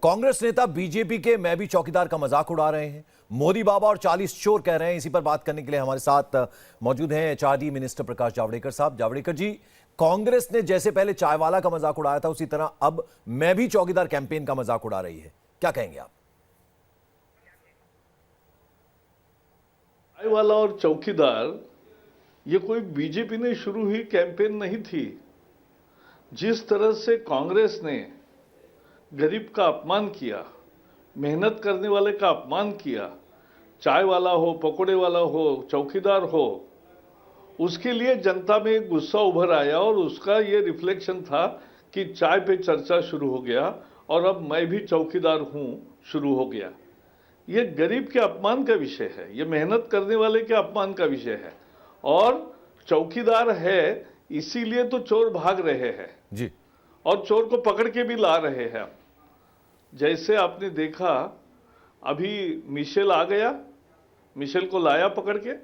कांग्रेस नेता बीजेपी के मैं भी चौकीदार का मजाक उड़ा रहे हैं। मोदी बाबा और 40 चोर कह रहे हैं। इसी पर बात करने के लिए हमारे साथ मौजूद हैं एचआरडी मिनिस्टर प्रकाश जावड़ेकर साहब। जावड़ेकर जी, कांग्रेस ने जैसे पहले चाय वाला का मजाक उड़ाया था, उसी तरह अब मैं भी चौकीदार कैंपेन का मजाक उड़ा रही है। क्या कहेंगे आप? चाय वाला और चौकीदार ये कोई बीजेपी ने शुरू हुई कैंपेन नहीं थी। जिस तरह से कांग्रेस ने गरीब का अपमान किया, मेहनत करने वाले का अपमान किया, चाय वाला हो, पकोड़े वाला हो, चौकीदार हो, उसके लिए जनता में गुस्सा उभर आया और उसका ये रिफ्लेक्शन था कि चाय पे चर्चा शुरू हो गया और अब मैं भी चौकीदार हूं शुरू हो गया। ये गरीब के अपमान का विषय है, ये मेहनत करने वाले के अपमान का विषय है। और चौकीदार है इसीलिए तो चोर भाग रहे हैं जी, और चोर को पकड़ के भी ला रहे हैं। जैसे आपने देखा, अभी मिशेल आ गया, मिशेल को लाया पकड़ के,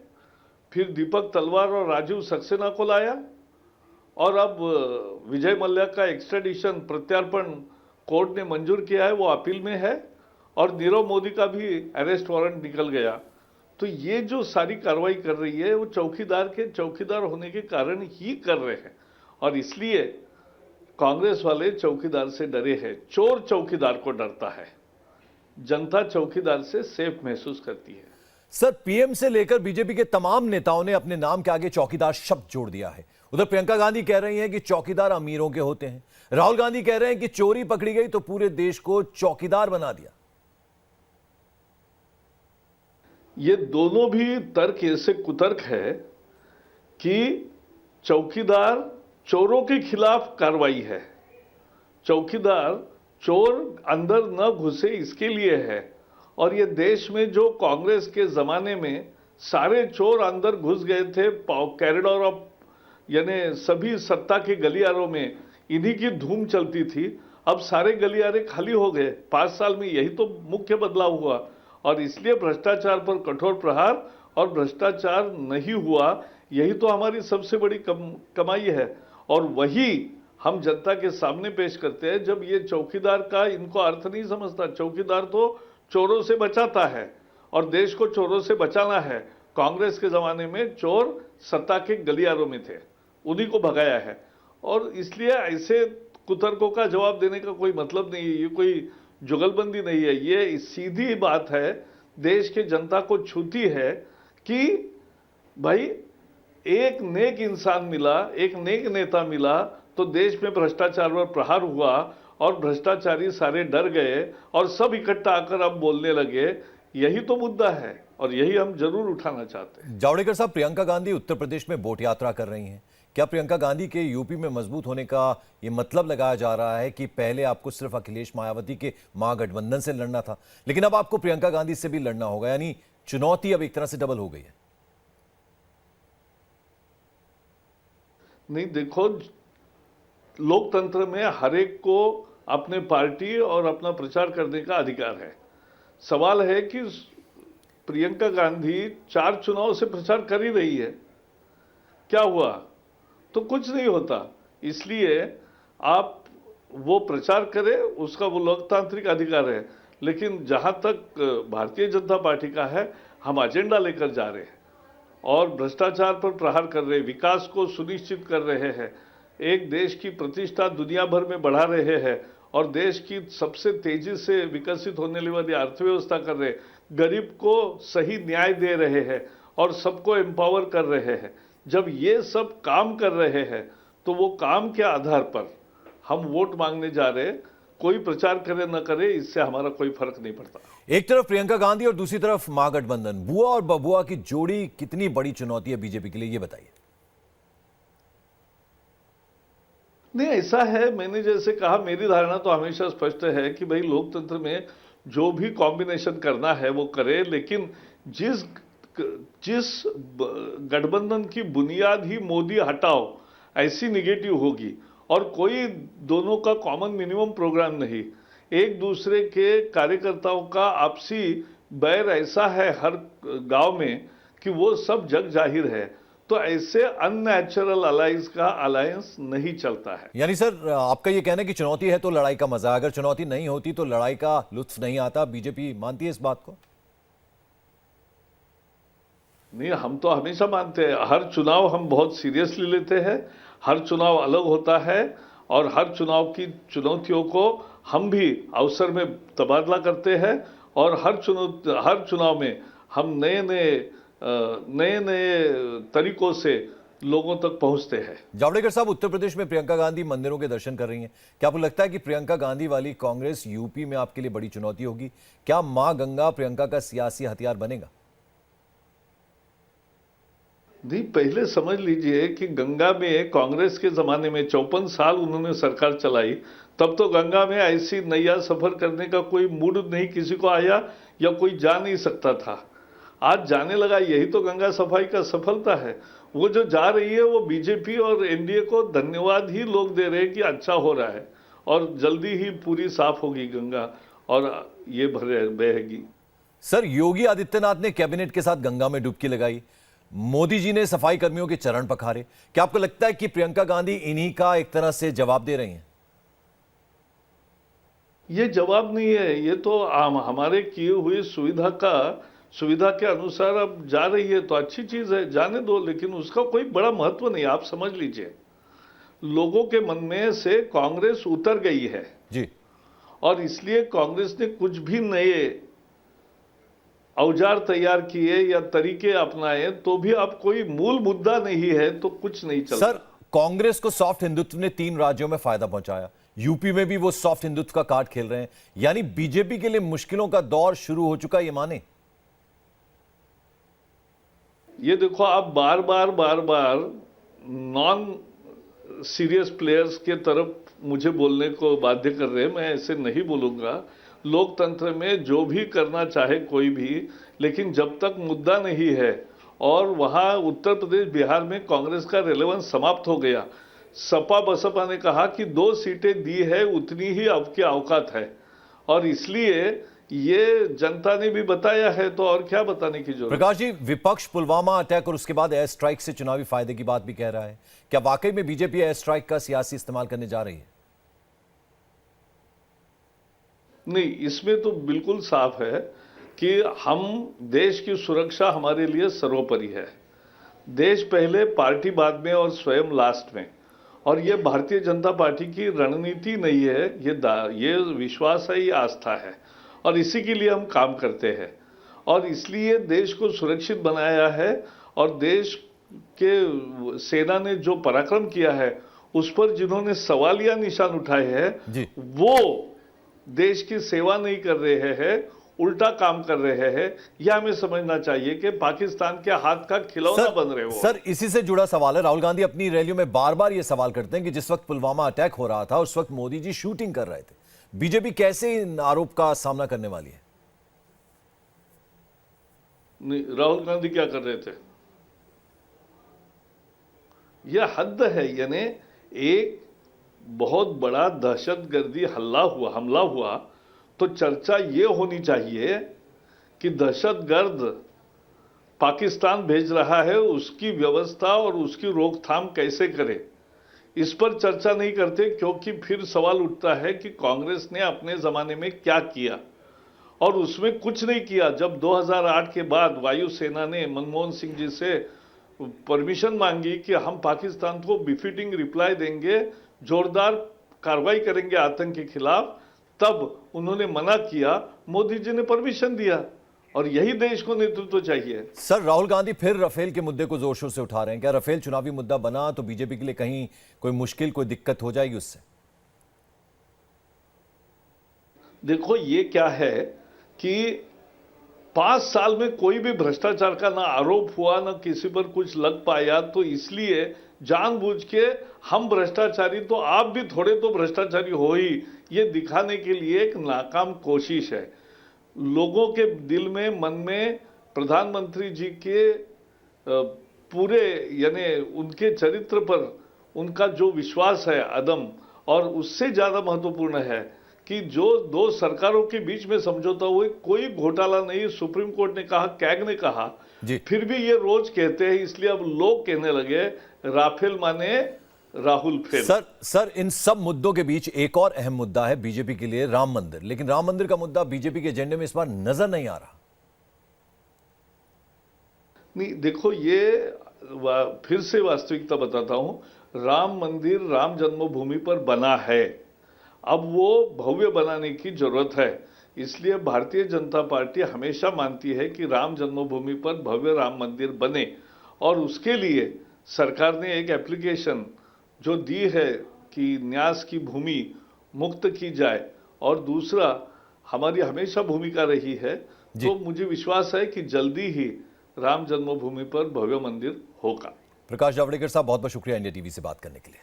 फिर दीपक तलवार और राजीव सक्सेना को लाया, और अब विजय मल्ल्या का एक्स्ट्रेडिशन प्रत्यार्पण कोर्ट ने मंजूर किया है, वो अपील में है, और नीरव मोदी का भी अरेस्ट वारंट निकल गया। तो ये जो सारी कार्रवाई कर रही है वो चौकीदार के चौकीदार होने के कारण ही कर रहे हैं। और इसलिए कांग्रेस वाले चौकीदार से डरे हैं। चोर चौकीदार को डरता है, जनता चौकीदार से सेफ महसूस करती है। सर, पीएम से लेकर बीजेपी के तमाम नेताओं ने अपने नाम के आगे चौकीदार शब्द जोड़ दिया है। उधर प्रियंका गांधी कह रही हैं कि चौकीदार अमीरों के होते हैं। राहुल गांधी कह रहे हैं कि चोरी पकड़ी गई तो पूरे देश को चौकीदार बना दिया। ये दोनों भी तर्क ऐसे कुतर्क है कि चौकीदार चोरों के खिलाफ कार्रवाई है। चौकीदार चोर अंदर न घुसे इसके लिए है। और ये देश में जो कांग्रेस के जमाने में सारे चोर अंदर घुस गए थे कॉरिडोर ऑफ, यानी सभी सत्ता के गलियारों में इन्हीं की धूम चलती थी, अब सारे गलियारे खाली हो गए। 5 साल में यही तो मुख्य बदलाव हुआ। और इसलिए भ्रष्टाचार पर कठोर प्रहार, और भ्रष्टाचार नहीं हुआ, यही तो हमारी सबसे बड़ी कमाई है। और वही हम जनता के सामने पेश करते हैं। जब ये चौकीदार का इनको अर्थ नहीं समझता। चौकीदार तो चोरों से बचाता है और देश को चोरों से बचाना है। कांग्रेस के जमाने में चोर सत्ता के गलियारों में थे, उन्हीं को भगाया है। और इसलिए ऐसे कुतर्कों का जवाब देने का कोई मतलब नहीं है। ये कोई जुगलबंदी नहीं है, ये सीधी बात है, देश के जनता को छूती है कि भाई एक नेक इंसान मिला, एक नेक नेता मिला तो देश में भ्रष्टाचार पर प्रहार हुआ और भ्रष्टाचारी सारे डर गए और सब इकट्ठा आकर अब बोलने लगे। यही तो मुद्दा है और यही हम जरूर उठाना चाहते हैं। जावड़ेकर साहब, प्रियंका गांधी उत्तर प्रदेश में बोट यात्रा कर रही हैं। क्या प्रियंका गांधी के यूपी में मजबूत होने का ये मतलब लगाया जा रहा है कि पहले आपको सिर्फ अखिलेश मायावती के महागठबंधन से लड़ना था, लेकिन अब आपको प्रियंका गांधी से भी लड़ना होगा, यानी चुनौती अब एक तरह से डबल हो गई है? नहीं, देखो, लोकतंत्र में हर एक को अपने पार्टी और अपना प्रचार करने का अधिकार है। सवाल है कि प्रियंका गांधी 4 चुनाव से प्रचार कर ही रही है, क्या हुआ? तो कुछ नहीं होता। इसलिए आप वो प्रचार करें, उसका वो लोकतांत्रिक अधिकार है। लेकिन जहां तक भारतीय जनता पार्टी का है, हम एजेंडा लेकर जा रहे हैं और भ्रष्टाचार पर प्रहार कर रहे हैं, विकास को सुनिश्चित कर रहे हैं, एक देश की प्रतिष्ठा दुनिया भर में बढ़ा रहे हैं और देश की सबसे तेजी से विकसित होने वाली अर्थव्यवस्था कर रहे हैं, गरीब को सही न्याय दे रहे हैं और सबको एम्पावर कर रहे हैं। जब ये सब काम कर रहे हैं तो वो काम के आधार पर हम वोट मांगने जा रहे हैं। कोई प्रचार करे न करे, इससे हमारा कोई फर्क नहीं पड़ता। एक तरफ प्रियंका गांधी और दूसरी तरफ महागठबंधन, बुआ और बबुआ की जोड़ी कितनी बड़ी चुनौती है बीजेपी के लिए, ये बताइए। नहीं, ऐसा है, मैंने जैसे कहा, मेरी धारणा तो हमेशा स्पष्ट है कि भाई लोकतंत्र में जो भी कॉम्बिनेशन करना है वो करे, लेकिन जिस गठबंधन की बुनियाद ही मोदी हटाओ ऐसी निगेटिव होगी और कोई दोनों का कॉमन मिनिमम प्रोग्राम नहीं, एक दूसरे के कार्यकर्ताओं का आपसी बैर ऐसा है हर गांव में कि वो सब जग जाहिर है, तो ऐसे अननेचुरल अलायंस का अलायंस नहीं चलता है। यानी सर आपका ये कहना है कि चुनौती है तो लड़ाई का मजा, अगर चुनौती नहीं होती तो लड़ाई का लुत्फ नहीं आता। बीजेपी मानती है इस बात को? नहीं, हम तो हमेशा मानते हैं, हर चुनाव हम बहुत सीरियसली लेते हैं, हर चुनाव अलग होता है और हर चुनाव की चुनौतियों को हम भी अवसर में तबादला करते हैं और हर चुनाव में हम नए नए तरीकों से लोगों तक पहुंचते हैं। जावड़ेकर साहब, उत्तर प्रदेश में प्रियंका गांधी मंदिरों के दर्शन कर रही हैं। क्या आपको लगता है कि प्रियंका गांधी वाली कांग्रेस यूपी में आपके लिए बड़ी चुनौती होगी? क्या मां गंगा प्रियंका का सियासी हथियार बनेगा? नहीं, पहले समझ लीजिए कि गंगा में कांग्रेस के जमाने में 54 साल उन्होंने सरकार चलाई, तब तो गंगा में ऐसी नैया सफर करने का कोई मूड नहीं किसी को आया या कोई जा नहीं सकता था। आज जाने लगा, यही तो गंगा सफाई का सफलता है। वो जो जा रही है वो बीजेपी और एनडीए को धन्यवाद ही लोग दे रहे हैं कि अच्छा हो रहा है और जल्दी ही पूरी साफ होगी गंगा और ये बहेगी। सर, योगी आदित्यनाथ ने कैबिनेट के साथ गंगा में डुबकी लगाई, मोदी जी ने सफाई कर्मियों के चरण पखारे। क्या आपको लगता है कि प्रियंका गांधी इन्हीं का एक तरह से जवाब दे रही हैं? ये जवाब नहीं है, ये तो हमारे किए हुए सुविधा के अनुसार अब जा रही है तो अच्छी चीज है, जाने दो, लेकिन उसका कोई बड़ा महत्व नहीं। आप समझ लीजिए, लोगों के मन में से कांग्रेस उतर गई है जी, और इसलिए कांग्रेस ने कुछ भी नए औजार तैयार किए या तरीके अपनाए तो भी अब कोई मूल मुद्दा नहीं है तो कुछ नहीं चलता। सर, कांग्रेस को सॉफ्ट हिंदुत्व ने 3 राज्यों में फायदा पहुंचाया, यूपी में भी वो सॉफ्ट हिंदुत्व का कार्ड खेल रहे हैं। यानी बीजेपी के लिए मुश्किलों का दौर शुरू हो चुका, ये माने? ये देखो, आप बार बार नॉन सीरियस प्लेयर्स के तरफ मुझे बोलने को बाध्य कर रहे हैं। मैं ऐसे नहीं बोलूंगा। लोकतंत्र में जो भी करना चाहे कोई भी, लेकिन जब तक मुद्दा नहीं है और वहां उत्तर प्रदेश बिहार में कांग्रेस का रेलेवेंस समाप्त हो गया। सपा बसपा ने कहा कि 2 सीटें दी है, उतनी ही अब की औकात है और इसलिए ये जनता ने भी बताया है, तो और क्या बताने की जरूरत। प्रकाश जी, विपक्ष पुलवामा अटैक और उसके बाद एयर स्ट्राइक से चुनावी फायदे की बात भी कह रहा है। क्या वाकई में बीजेपी एयर स्ट्राइक का सियासी इस्तेमाल करने जा रही है? नहीं, इसमें तो बिल्कुल साफ है कि हम देश की सुरक्षा हमारे लिए सर्वोपरि है। देश पहले, पार्टी बाद में और स्वयं लास्ट में। और ये भारतीय जनता पार्टी की रणनीति नहीं है, ये विश्वास है, ये आस्था है और इसी के लिए हम काम करते हैं और इसलिए देश को सुरक्षित बनाया है। और देश के सेना ने जो पराक्रम किया है उस पर जिन्होंने सवालिया निशान उठाए हैं, वो देश की सेवा नहीं कर रहे हैं, उल्टा काम कर रहे हैं। यह हमें समझना चाहिए कि पाकिस्तान के हाथ का खिलौना बन रहे हो। सर, इसी से जुड़ा सवाल है। राहुल गांधी अपनी रैलियों में बार बार यह सवाल करते हैं कि जिस वक्त पुलवामा अटैक हो रहा था उस वक्त मोदी जी शूटिंग कर रहे थे। बीजेपी कैसे इन आरोप का सामना करने वाली है? नहीं, राहुल गांधी क्या कर रहे थे? यह हद है। यानी एक बहुत बड़ा दहशतगर्दी हमला हुआ तो चर्चा ये होनी चाहिए कि दहशतगर्द पाकिस्तान भेज रहा है, उसकी व्यवस्था और उसकी रोकथाम कैसे करे, इस पर चर्चा नहीं करते, क्योंकि फिर सवाल उठता है कि कांग्रेस ने अपने जमाने में क्या किया और उसमें कुछ नहीं किया। जब 2008 के बाद वायुसेना ने मनमोहन सिंह जी से परमिशन मांगी कि हम पाकिस्तान को बिफिटिंग रिप्लाई देंगे, जोरदार कार्रवाई करेंगे आतंक के खिलाफ, तब उन्होंने मना किया, मोदी जी ने परमिशन दिया और यही देश को नेतृत्व चाहिए। सर, राहुल गांधी फिर राफेल के मुद्दे को जोर शोर से उठा रहे हैं। क्या राफेल चुनावी मुद्दा बना तो बीजेपी के लिए कहीं कोई मुश्किल, कोई दिक्कत हो जाएगी उससे? देखो, ये क्या है कि 5 साल में कोई भी भ्रष्टाचार का ना आरोप हुआ, ना किसी पर कुछ लग पाया, तो इसलिए जानबूझ के हम भ्रष्टाचारी तो आप भी थोड़े तो भ्रष्टाचारी हो ही, ये दिखाने के लिए एक नाकाम कोशिश है। लोगों के दिल में, मन में प्रधानमंत्री जी के पूरे यानी उनके चरित्र पर उनका जो विश्वास है अदम, और उससे ज्यादा महत्वपूर्ण है कि जो दो सरकारों के बीच में समझौता हुए, कोई घोटाला नहीं, सुप्रीम कोर्ट ने कहा, कैग ने कहा, जी। फिर भी ये रोज कहते हैं, इसलिए अब लोग कहने लगे राफेल माने राहुल फेल। सर इन सब मुद्दों के बीच एक और अहम मुद्दा है बीजेपी के लिए, राम मंदिर। लेकिन राम मंदिर का मुद्दा बीजेपी के एजेंडे में इस बार नजर नहीं आ रहा। नहीं, देखो, ये फिर से वास्तविकता बताता हूं। राम मंदिर राम जन्मभूमि पर बना है, अब वो भव्य बनाने की जरूरत है। इसलिए भारतीय जनता पार्टी हमेशा मानती है कि राम जन्मभूमि पर भव्य राम मंदिर बने, और उसके लिए सरकार ने एक एप्लीकेशन जो दी है कि न्यास की भूमि मुक्त की जाए, और दूसरा हमारी हमेशा भूमिका रही है, तो मुझे विश्वास है कि जल्दी ही राम जन्मभूमि पर भव्य मंदिर होगा। प्रकाश जावड़ेकर साहब, बहुत बहुत शुक्रिया इंडिया टीवी से बात करने के लिए।